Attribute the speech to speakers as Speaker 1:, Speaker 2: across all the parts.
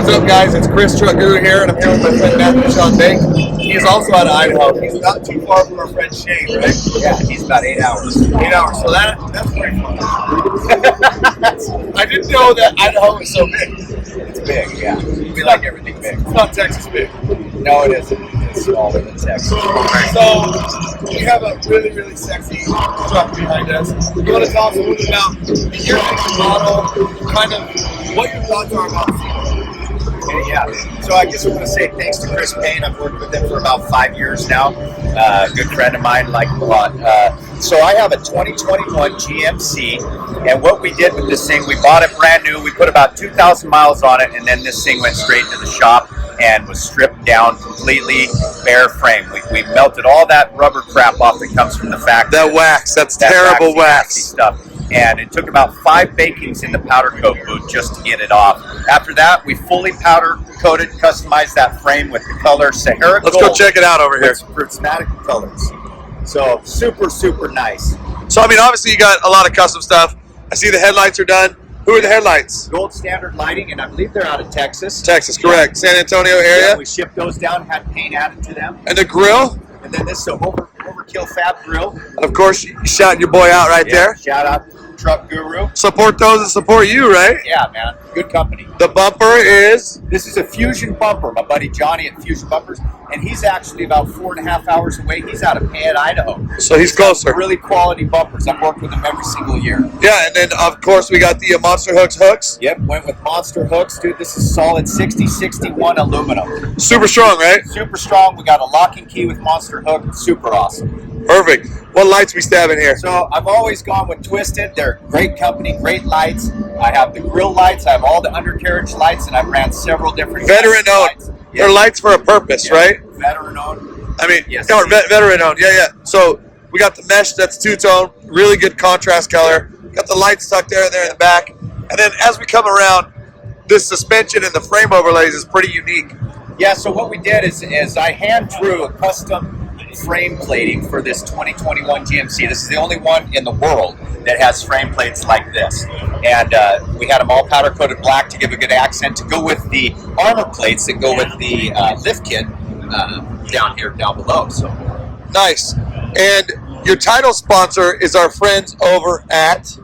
Speaker 1: What's up, guys? It's Chris Truck Guru here, and I'm here with my friend Matthew Shawn. He is also out of Idaho. He's not too far from our friend Shane, right?
Speaker 2: Yeah, he's about 8 hours.
Speaker 1: 8 hours. So that's pretty fun. I didn't know that Idaho was so big.
Speaker 2: It's big, yeah. We like everything big.
Speaker 1: It's not Texas big.
Speaker 2: No, it isn't. It's smaller than Texas.
Speaker 1: So we have a really, really sexy truck behind us. You want to tell us a little bit about the year model, kind of what your thoughts are about it?
Speaker 2: Okay, yeah. So I guess I want to say thanks to Chris Payne. I've worked with him for about 5 years now. Good friend of mine, like him a lot. So I have a 2021 GMC, and what we did with this thing, we bought it brand new. We put about 2,000 miles on it, and then this thing went straight to the shop and was stripped down completely, bare frame. We melted all that rubber crap off that comes from the factory.
Speaker 1: That wax, that's terrible wax
Speaker 2: stuff. And it took about 5 bakings in the powder coat booth just to get it off. After that, we fully powder coated, customized that frame with the color Sahara
Speaker 1: Let's
Speaker 2: Gold.
Speaker 1: go check it out over here.
Speaker 2: Prismatic colors. So super, super nice.
Speaker 1: So I mean, obviously you got a lot of custom stuff. I see the headlights are done. Who are the headlights?
Speaker 2: Gold standard lighting, and I believe they're out of Texas.
Speaker 1: Texas, correct. San Antonio area.
Speaker 2: Yeah, we shipped those down, had paint added to them.
Speaker 1: And the grill?
Speaker 2: And then this is an overkillfab grill.
Speaker 1: And of course, you shouting your boy out right there.
Speaker 2: Shout out Truck Guru.
Speaker 1: Support those that support you, right?
Speaker 2: Yeah, man. Good company.
Speaker 1: The bumper is?
Speaker 2: This is a Fusion bumper. My buddy Johnny at Fusion Bumpers, and he's actually about 4.5 hours away. He's out of Payette, Idaho.
Speaker 1: So he's closer.
Speaker 2: Really quality bumpers. I've worked with him every single year.
Speaker 1: Yeah, and then of course we got the Monster hooks.
Speaker 2: Yep, went with Monster hooks, dude. This is solid 6061 aluminum.
Speaker 1: Super strong, right?
Speaker 2: Super strong. We got a locking key with Monster hook. Super awesome.
Speaker 1: Perfect. What lights we stabbing here?
Speaker 2: So I've always gone with Twisted. They're great company, great lights. I have the grill lights. I have all the undercarriage lights, and I've ran several different
Speaker 1: veteran owned.
Speaker 2: lights.
Speaker 1: They're lights for a purpose, right?
Speaker 2: Veteran owned.
Speaker 1: I mean,
Speaker 2: yes,
Speaker 1: veteran owned. Yeah. So we got the mesh that's two-tone, really good contrast color. Got the lights stuck there in the back. And then as we come around, this suspension and the frame overlays is pretty unique.
Speaker 2: Yeah, so what we did is I hand drew a custom frame plating for this 2021 GMC. This is the only one in the world that has frame plates like this. And we had them all powder coated black to give a good accent to go with the armor plates that go with the lift kit down below. So
Speaker 1: nice. And your title sponsor is our friends over at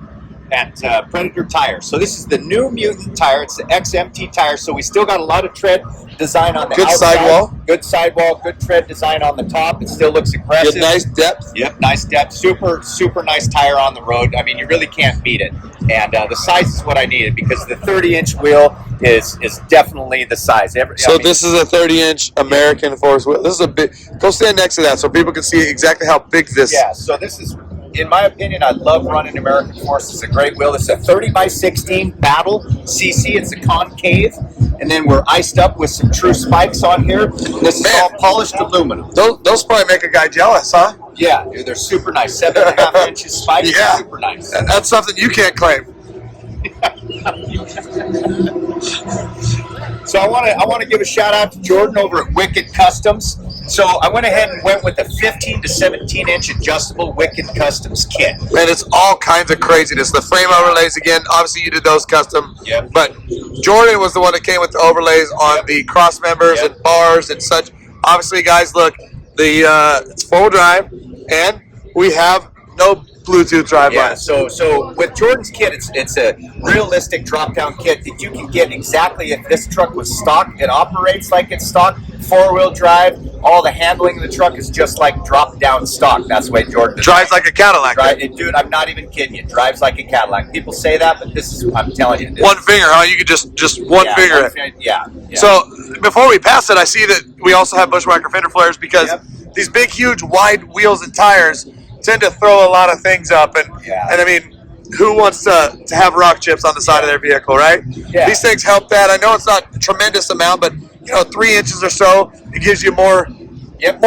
Speaker 2: Predator Tires. So this is the new Mutant tire. It's the XMT tire. So we still got a lot of tread design on the
Speaker 1: good
Speaker 2: outside.
Speaker 1: Sidewall.
Speaker 2: Good sidewall. Good tread design on the top. It still looks aggressive.
Speaker 1: Good, nice depth.
Speaker 2: Yep, nice depth. Super, super nice tire on the road. I mean, you really can't beat it. And the size is what I needed because the 30-inch wheel is definitely the size.
Speaker 1: This is a 30-inch American Force wheel. This is a big. Go stand next to that so people can see exactly how big this.
Speaker 2: Yeah. So this is. In my opinion, I love running American Force. It's a great wheel. It's a 30x16 Battle CC. It's a concave. And then we're iced up with some true spikes on here. This is all polished aluminum.
Speaker 1: Those probably make a guy jealous, huh?
Speaker 2: Yeah, dude, they're super nice. 7.5 inches spikes.
Speaker 1: Yeah.
Speaker 2: Super nice.
Speaker 1: That's something you can't claim.
Speaker 2: So I want to give a shout out to Jordan over at Wicked Customs. So I went ahead and went with a 15 to 17 inch adjustable Wicked Customs kit.
Speaker 1: Man, it's all kinds of craziness. The frame overlays again. Obviously, you did those custom.
Speaker 2: Yep.
Speaker 1: But Jordan was the one that came with the overlays on the cross members and bars and such. Obviously, guys, look, it's full drive, and we have no Bluetooth drive
Speaker 2: Yeah,
Speaker 1: line.
Speaker 2: so with Jordan's kit, it's a realistic drop-down kit that you can get exactly if this truck was stock. It operates like it's stock, 4-wheel drive. All the handling of the truck is just like drop-down stock. That's the way Jordan
Speaker 1: drives like a Cadillac.
Speaker 2: Dude, I'm not even kidding you. Drives like a Cadillac. People say that, but this is, I'm telling you.
Speaker 1: One finger, huh? You could just one finger.
Speaker 2: Yeah.
Speaker 1: So before we pass it, I see that we also have Bushwhacker fender flares because these big, huge, wide wheels and tires tend to throw a lot of things up, and I mean, who wants to have rock chips on the side of their vehicle, right?
Speaker 2: Yeah.
Speaker 1: These things help that. I know it's not a tremendous amount, but 3 inches or so, it gives you more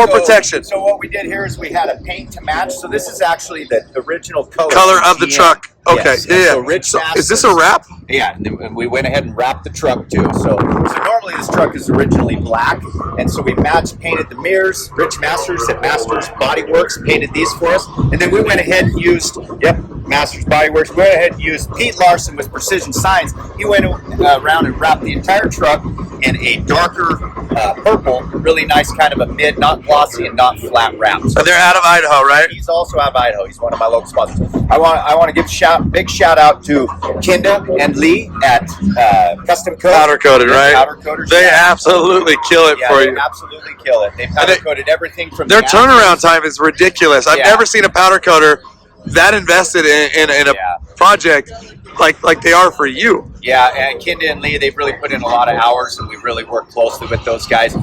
Speaker 1: protection.
Speaker 2: So what we did here is we had a paint to match. So this is actually the original
Speaker 1: color of the truck. Okay,
Speaker 2: yes.
Speaker 1: So is this a wrap?
Speaker 2: Yeah, and we went ahead and wrapped the truck too. So normally this truck is originally black, and so we painted the mirrors. Rich Masters at Masters Body Works painted these for us, and then we went ahead and used Masters Body Works. We went ahead and used Pete Larson with Precision Signs. He went around and wrapped the entire truck in a darker purple, really nice kind of a mid, not glossy and not flat wrap. So
Speaker 1: And they're out of Idaho, right?
Speaker 2: he's also out of Idaho. He's one of my local sponsors. I want to give a big shout out to Kyndak and Lee at Custom Coat.
Speaker 1: Powder coated, right?
Speaker 2: Powder coaters.
Speaker 1: They absolutely kill it for
Speaker 2: they
Speaker 1: you.
Speaker 2: absolutely kill it. They powder coated everything from
Speaker 1: Their
Speaker 2: the
Speaker 1: turnaround time is ridiculous. I've never seen a powder coater that invested in a project like they are for you.
Speaker 2: Yeah, and Kyndak and Lee, they've really put in a lot of hours, and we really worked closely with those guys.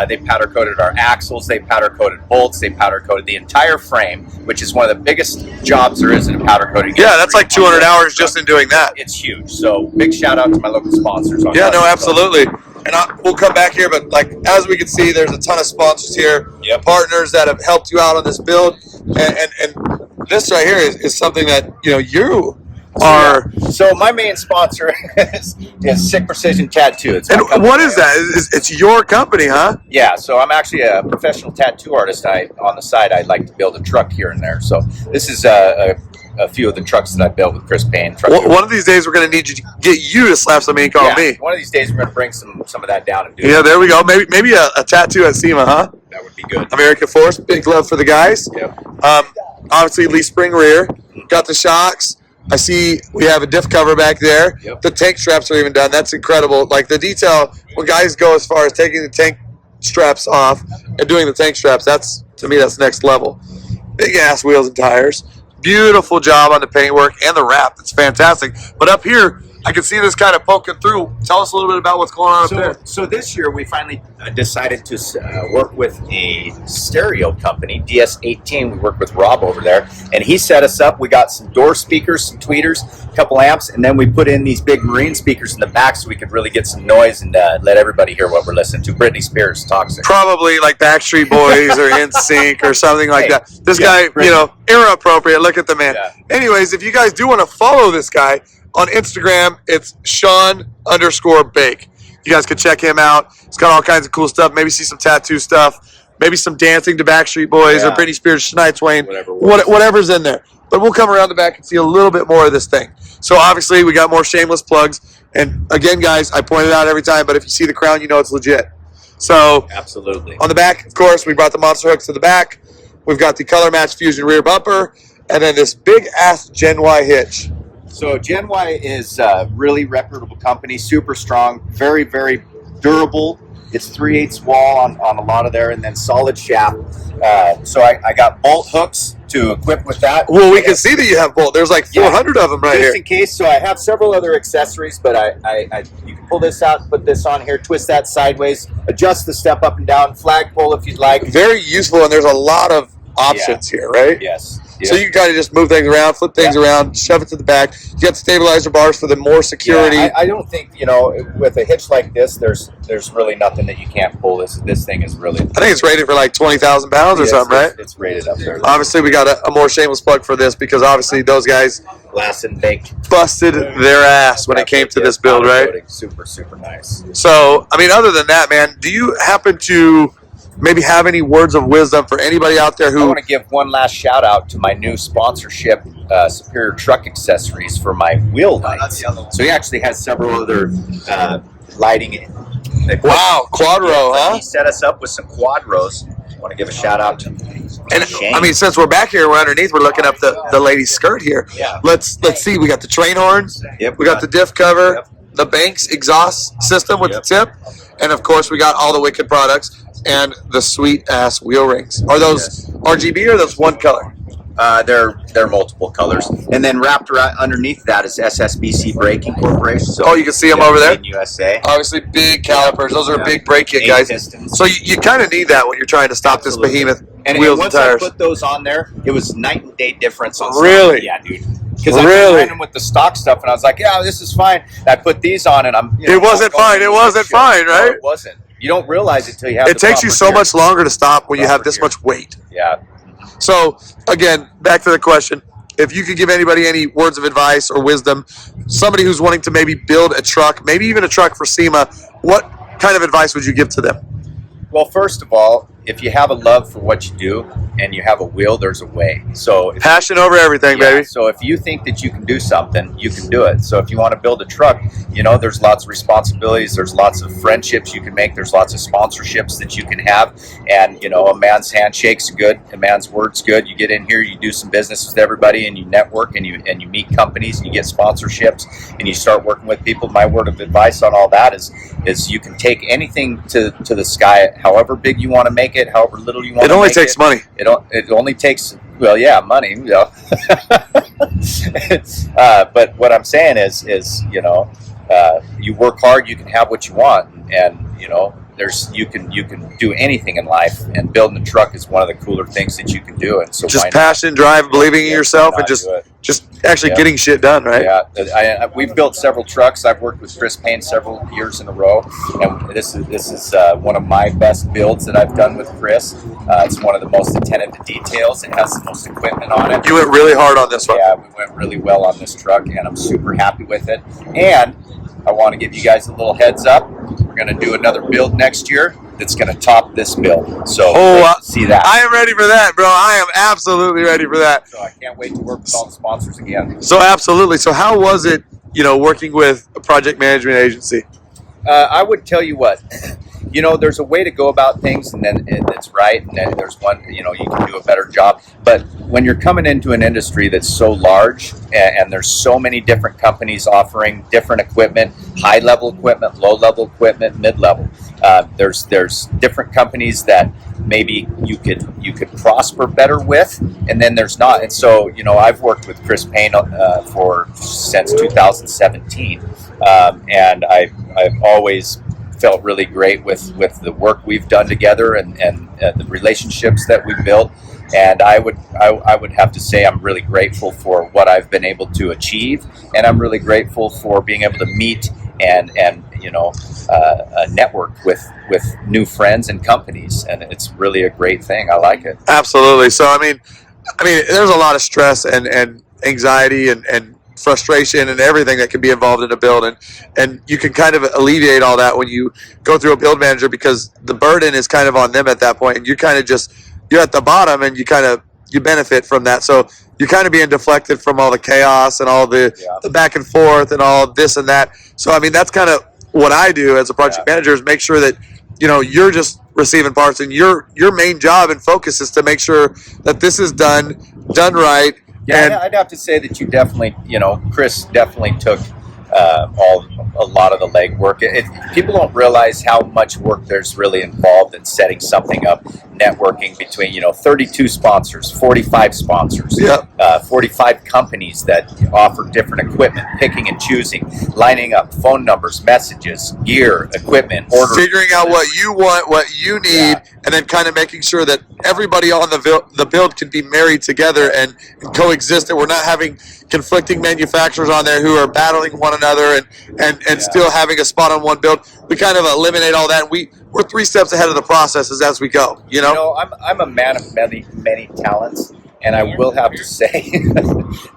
Speaker 2: They powder coated our axles, they powder coated bolts, they powder coated the entire frame, which is one of the biggest jobs there is in a powder coating.
Speaker 1: Yeah, that's like 200 hours just in doing that.
Speaker 2: It's huge. So big shout out to my local sponsors.
Speaker 1: Yeah, no, absolutely. And we'll come back here, but like as we can see, there's a ton of sponsors here, partners that have helped you out on this build, and this right here is something that you are.
Speaker 2: So my main sponsor is Sick Precision Tattoo. It's
Speaker 1: and what is that? It's your company, huh?
Speaker 2: Yeah. So I'm actually a professional tattoo artist. On the side, I'd like to build a truck here and there. So this is a few of the trucks that I built with Chris Payne.
Speaker 1: One of these days, we're going to need you to get you to slap some ink on me.
Speaker 2: One of these days, we're going to bring some of that down and do
Speaker 1: it. Yeah, there we go. Maybe a tattoo at Sema, huh?
Speaker 2: That would be good.
Speaker 1: American Force, big love for the guys.
Speaker 2: Yep.
Speaker 1: Obviously, Lee Spring rear. Got the shocks. I see we have a diff cover back there.
Speaker 2: Yep.
Speaker 1: The tank straps are even done. That's incredible. Like the detail, when guys go as far as taking the tank straps off and doing the tank straps, to me, that's next level. Big ass wheels and tires. Beautiful job on the paintwork and the wrap. It's fantastic. But up here, I can see this kind of poking through. Tell us a little bit about what's going on up there.
Speaker 2: So this year, we finally decided to work with a stereo company, DS18. We worked with Rob over there, and he set us up. We got some door speakers, some tweeters, a couple amps, and then we put in these big marine speakers in the back so we could really get some noise and let everybody hear what we're listening to. Britney Spears, Toxic.
Speaker 1: Probably like Backstreet Boys or NSYNC or something like that. This guy, era appropriate. Look at the man.
Speaker 2: Yeah.
Speaker 1: Anyways, if you guys do want to follow this guy, on Instagram, it's Shawn_Bake. You guys can check him out. He's got all kinds of cool stuff. Maybe see some tattoo stuff. Maybe some dancing to Backstreet Boys or Britney Spears, Shania Twain. Whatever's in there. But we'll come around the back and see a little bit more of this thing. So obviously, we got more shameless plugs. And again, guys, I point it out every time, but if you see the crown, you know it's legit. So
Speaker 2: absolutely.
Speaker 1: On the back, of course, we brought the monster hooks to the back. We've got the color match fusion rear bumper. And then this big-ass Gen Y hitch.
Speaker 2: So Gen Y is a really reputable company, super strong, very, very durable. It's 3/8 wall on a lot of there, and then solid shaft. So I got bolt hooks to equip with that.
Speaker 1: Well, we can see that you have bolt. There's like 400 of them right here.
Speaker 2: Just in case. So I have several other accessories, but you can pull this out, put this on here, twist that sideways, adjust the step up and down, flagpole if you'd like.
Speaker 1: Very useful, and there's a lot of options here, right?
Speaker 2: Yes.
Speaker 1: So you can kind of just move things around, flip things around, shove it to the back. You got stabilizer bars for the more security.
Speaker 2: Yeah, I don't think, with a hitch like this, there's really nothing that you can't pull. This thing is really...
Speaker 1: I think it's rated for like 20,000 pounds or something, right?
Speaker 2: It's rated up there.
Speaker 1: Obviously, we got a more shameless plug for this because obviously those guys busted their ass when it came to this build, right?
Speaker 2: Super, super nice.
Speaker 1: So, I mean, other than that, man, do you happen to maybe have any words of wisdom for anybody out there who...
Speaker 2: I want to give one last shout out to my new sponsorship, Superior Truck Accessories, for my wheel lights. So he actually has several other lighting.
Speaker 1: Wow, quad row, huh?
Speaker 2: He set us up with some quad rows. I want to give a shout out to Shane.
Speaker 1: I mean, since we're back here, we're underneath. We're looking up the lady's skirt here.
Speaker 2: Yeah.
Speaker 1: Let's see. We got the train horns.
Speaker 2: Yep.
Speaker 1: We got the diff cover. The Banks exhaust system with the tip, and of course we got all the Wicked products and the sweet ass wheel rings. Are those RGB or are those one color?
Speaker 2: They're multiple colors, and then wrapped around underneath that is SSBC Braking Corporation. So
Speaker 1: you can see them over there.
Speaker 2: In USA.
Speaker 1: Obviously, big calipers. Those are big brake kit, guys.
Speaker 2: Pistons.
Speaker 1: So you kind of need that when you're trying to stop this behemoth
Speaker 2: and
Speaker 1: wheels
Speaker 2: once
Speaker 1: and tires.
Speaker 2: I put those on there, it was night and day difference on
Speaker 1: Really?
Speaker 2: stuff. Yeah, dude. Because I ran them with the stock stuff, and I was like, "Yeah, this is fine." And I put these on, and I'm.
Speaker 1: It wasn't fine. It wasn't fine, right?
Speaker 2: No, it wasn't. You don't realize it till you have.
Speaker 1: It takes you so much longer to stop when you have this much weight.
Speaker 2: Yeah.
Speaker 1: So, again, back to the question. If you could give anybody any words of advice or wisdom, somebody who's wanting to maybe build a truck, maybe even a truck for SEMA, what kind of advice would you give to them?
Speaker 2: Well, first of all, if you have a love for what you do and you have a will, there's a way. So
Speaker 1: Passion over everything, baby.
Speaker 2: So if you think that you can do something, you can do it. So if you want to build a truck, you know, there's lots of responsibilities. There's lots of friendships you can make. There's lots of sponsorships that you can have. And, you know, a man's handshake's good. A man's word's good. You get in here, you do some business with everybody, and you network, and you meet companies, and you get sponsorships, and you start working with people. My word of advice on all that is you can take anything to the sky, however big you want to make it, however little you want to make it.
Speaker 1: It only takes money.
Speaker 2: It only takes, well, yeah, money, you know. But what I'm saying is you know, you work hard, you can have what you want, and you know, you can do anything in life, and building a truck is one of the cooler things that you can do. And so
Speaker 1: just passion, drive, believing in yourself, and just actually getting shit done, right?
Speaker 2: Yeah, we've built several trucks. I've worked with Chris Payne several years in a row, and this is one of my best builds that I've done with Chris. It's one of the most attentive to details. It has the most equipment on it.
Speaker 1: You went really hard on this one.
Speaker 2: Yeah, we went really well on this truck, and I'm super happy with it. And I want to give you guys a little heads up. We're going to do another build next year that's going to top this build. So see that.
Speaker 1: I am ready for that, bro. I am absolutely ready for that.
Speaker 2: So I can't wait to work with all the sponsors again.
Speaker 1: So absolutely. So how was it, you know, working with a project management agency?
Speaker 2: I would tell you what, you know, there's a way to go about things, and then it's right, and then there's one, you know, you can do a better job. But when you're coming into an industry that's so large, and there's so many different companies offering different equipment, high-level equipment, low-level equipment, mid-level, there's different companies that maybe you could prosper better with, and then there's not. And so, you know, I've worked with Chris Payne since 2017, and I've always felt really great with the work we've done together, and the relationships that we've built. And I would have to say I'm really grateful for what I've been able to achieve, and I'm really grateful for being able to meet and you know, network with new friends and companies, and it's really a great thing. I like it.
Speaker 1: Absolutely. So I mean, there's a lot of stress and anxiety and frustration and everything that can be involved in a build, and you can kind of alleviate all that when you go through a build manager, because the burden is kind of on them at that point, and you're kind of you're at the bottom, and you benefit from that. So you're kind of being deflected from all the chaos and all the back and forth and all this and that. So I mean, that's kind of what I do as a project manager, is make sure that, you know, you're just receiving parts, and your main job and focus is to make sure that this is done right.
Speaker 2: Yeah, and I'd have to say that you definitely, you know, Chris definitely took a lot of the legwork. People don't realize how much work there's really involved in setting something up, networking between, you know, 32 sponsors, 45 sponsors, 45 companies that offer different equipment, picking and choosing, lining up phone numbers, messages, gear, equipment, orders.
Speaker 1: Figuring out what you want, what you need, and then kind of making sure that everybody on the build can be married together and coexist, and we're not having conflicting manufacturers on there who are battling one another and still having a spot on one build. We kind of eliminate all that, and we're 3 steps ahead of the processes as we go. You know,
Speaker 2: I'm a man of many talents, and I will have to say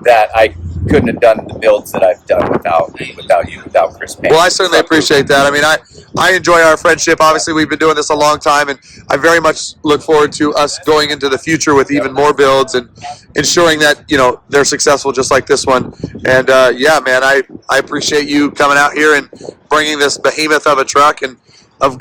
Speaker 2: that I couldn't have done the builds that I've done without you, without Chris Payne.
Speaker 1: Well, I certainly appreciate that. I mean, I enjoy our friendship. Obviously, we've been doing this a long time, and I very much look forward to us going into the future with even more builds and ensuring that, you know, they're successful just like this one. And yeah, man, I appreciate you coming out here and bringing this behemoth of a truck. And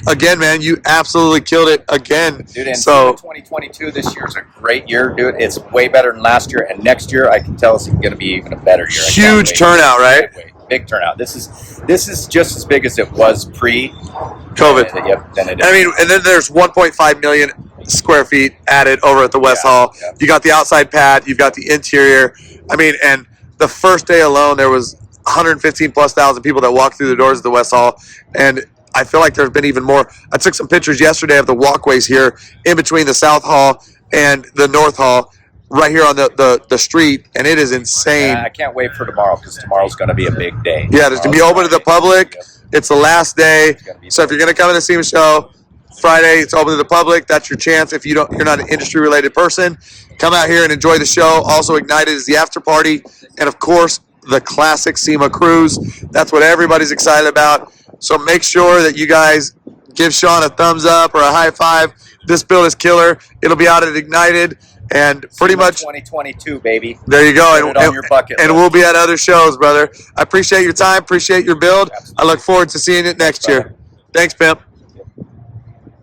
Speaker 1: again, man, you absolutely killed it again.
Speaker 2: Dude, and so 2022, this year's a great year, dude. It's way better than last year, and next year I can tell it's going to be even a better year.
Speaker 1: Huge turnout, right?
Speaker 2: Big turnout. This is just as big as it was pre-COVID.
Speaker 1: I mean, and then there's 1.5 million square feet added over at the West Hall. Yeah. You got the outside pad, you've got the interior. I mean, and the first day alone, there was 115,000+ people that walked through the doors of the West Hall, and I feel like there's been even more. I took some pictures yesterday of the walkways here in between the South Hall and the North Hall, right here on the street, and it is insane.
Speaker 2: I can't wait for tomorrow, because tomorrow's going to be a big day.
Speaker 1: Yeah, there's going to be open to the public. It's the last day. So if you're going to come to the SEMA show Friday, it's open to the public. That's your chance. If you're not an industry-related person, come out here and enjoy the show. Also, Ignited is the after party, and of course, the classic SEMA cruise. That's what everybody's excited about. So make sure that you guys give Shawn a thumbs up or a high five. This build is killer. It'll be out at Ignited, and pretty
Speaker 2: Sema
Speaker 1: much
Speaker 2: 2022, baby.
Speaker 1: there you go.
Speaker 2: Put it on your bucket
Speaker 1: and
Speaker 2: list.
Speaker 1: we'll be at other shows, brother. I appreciate your time. Appreciate your build. I look forward to seeing it next year. Thanks, Pimp.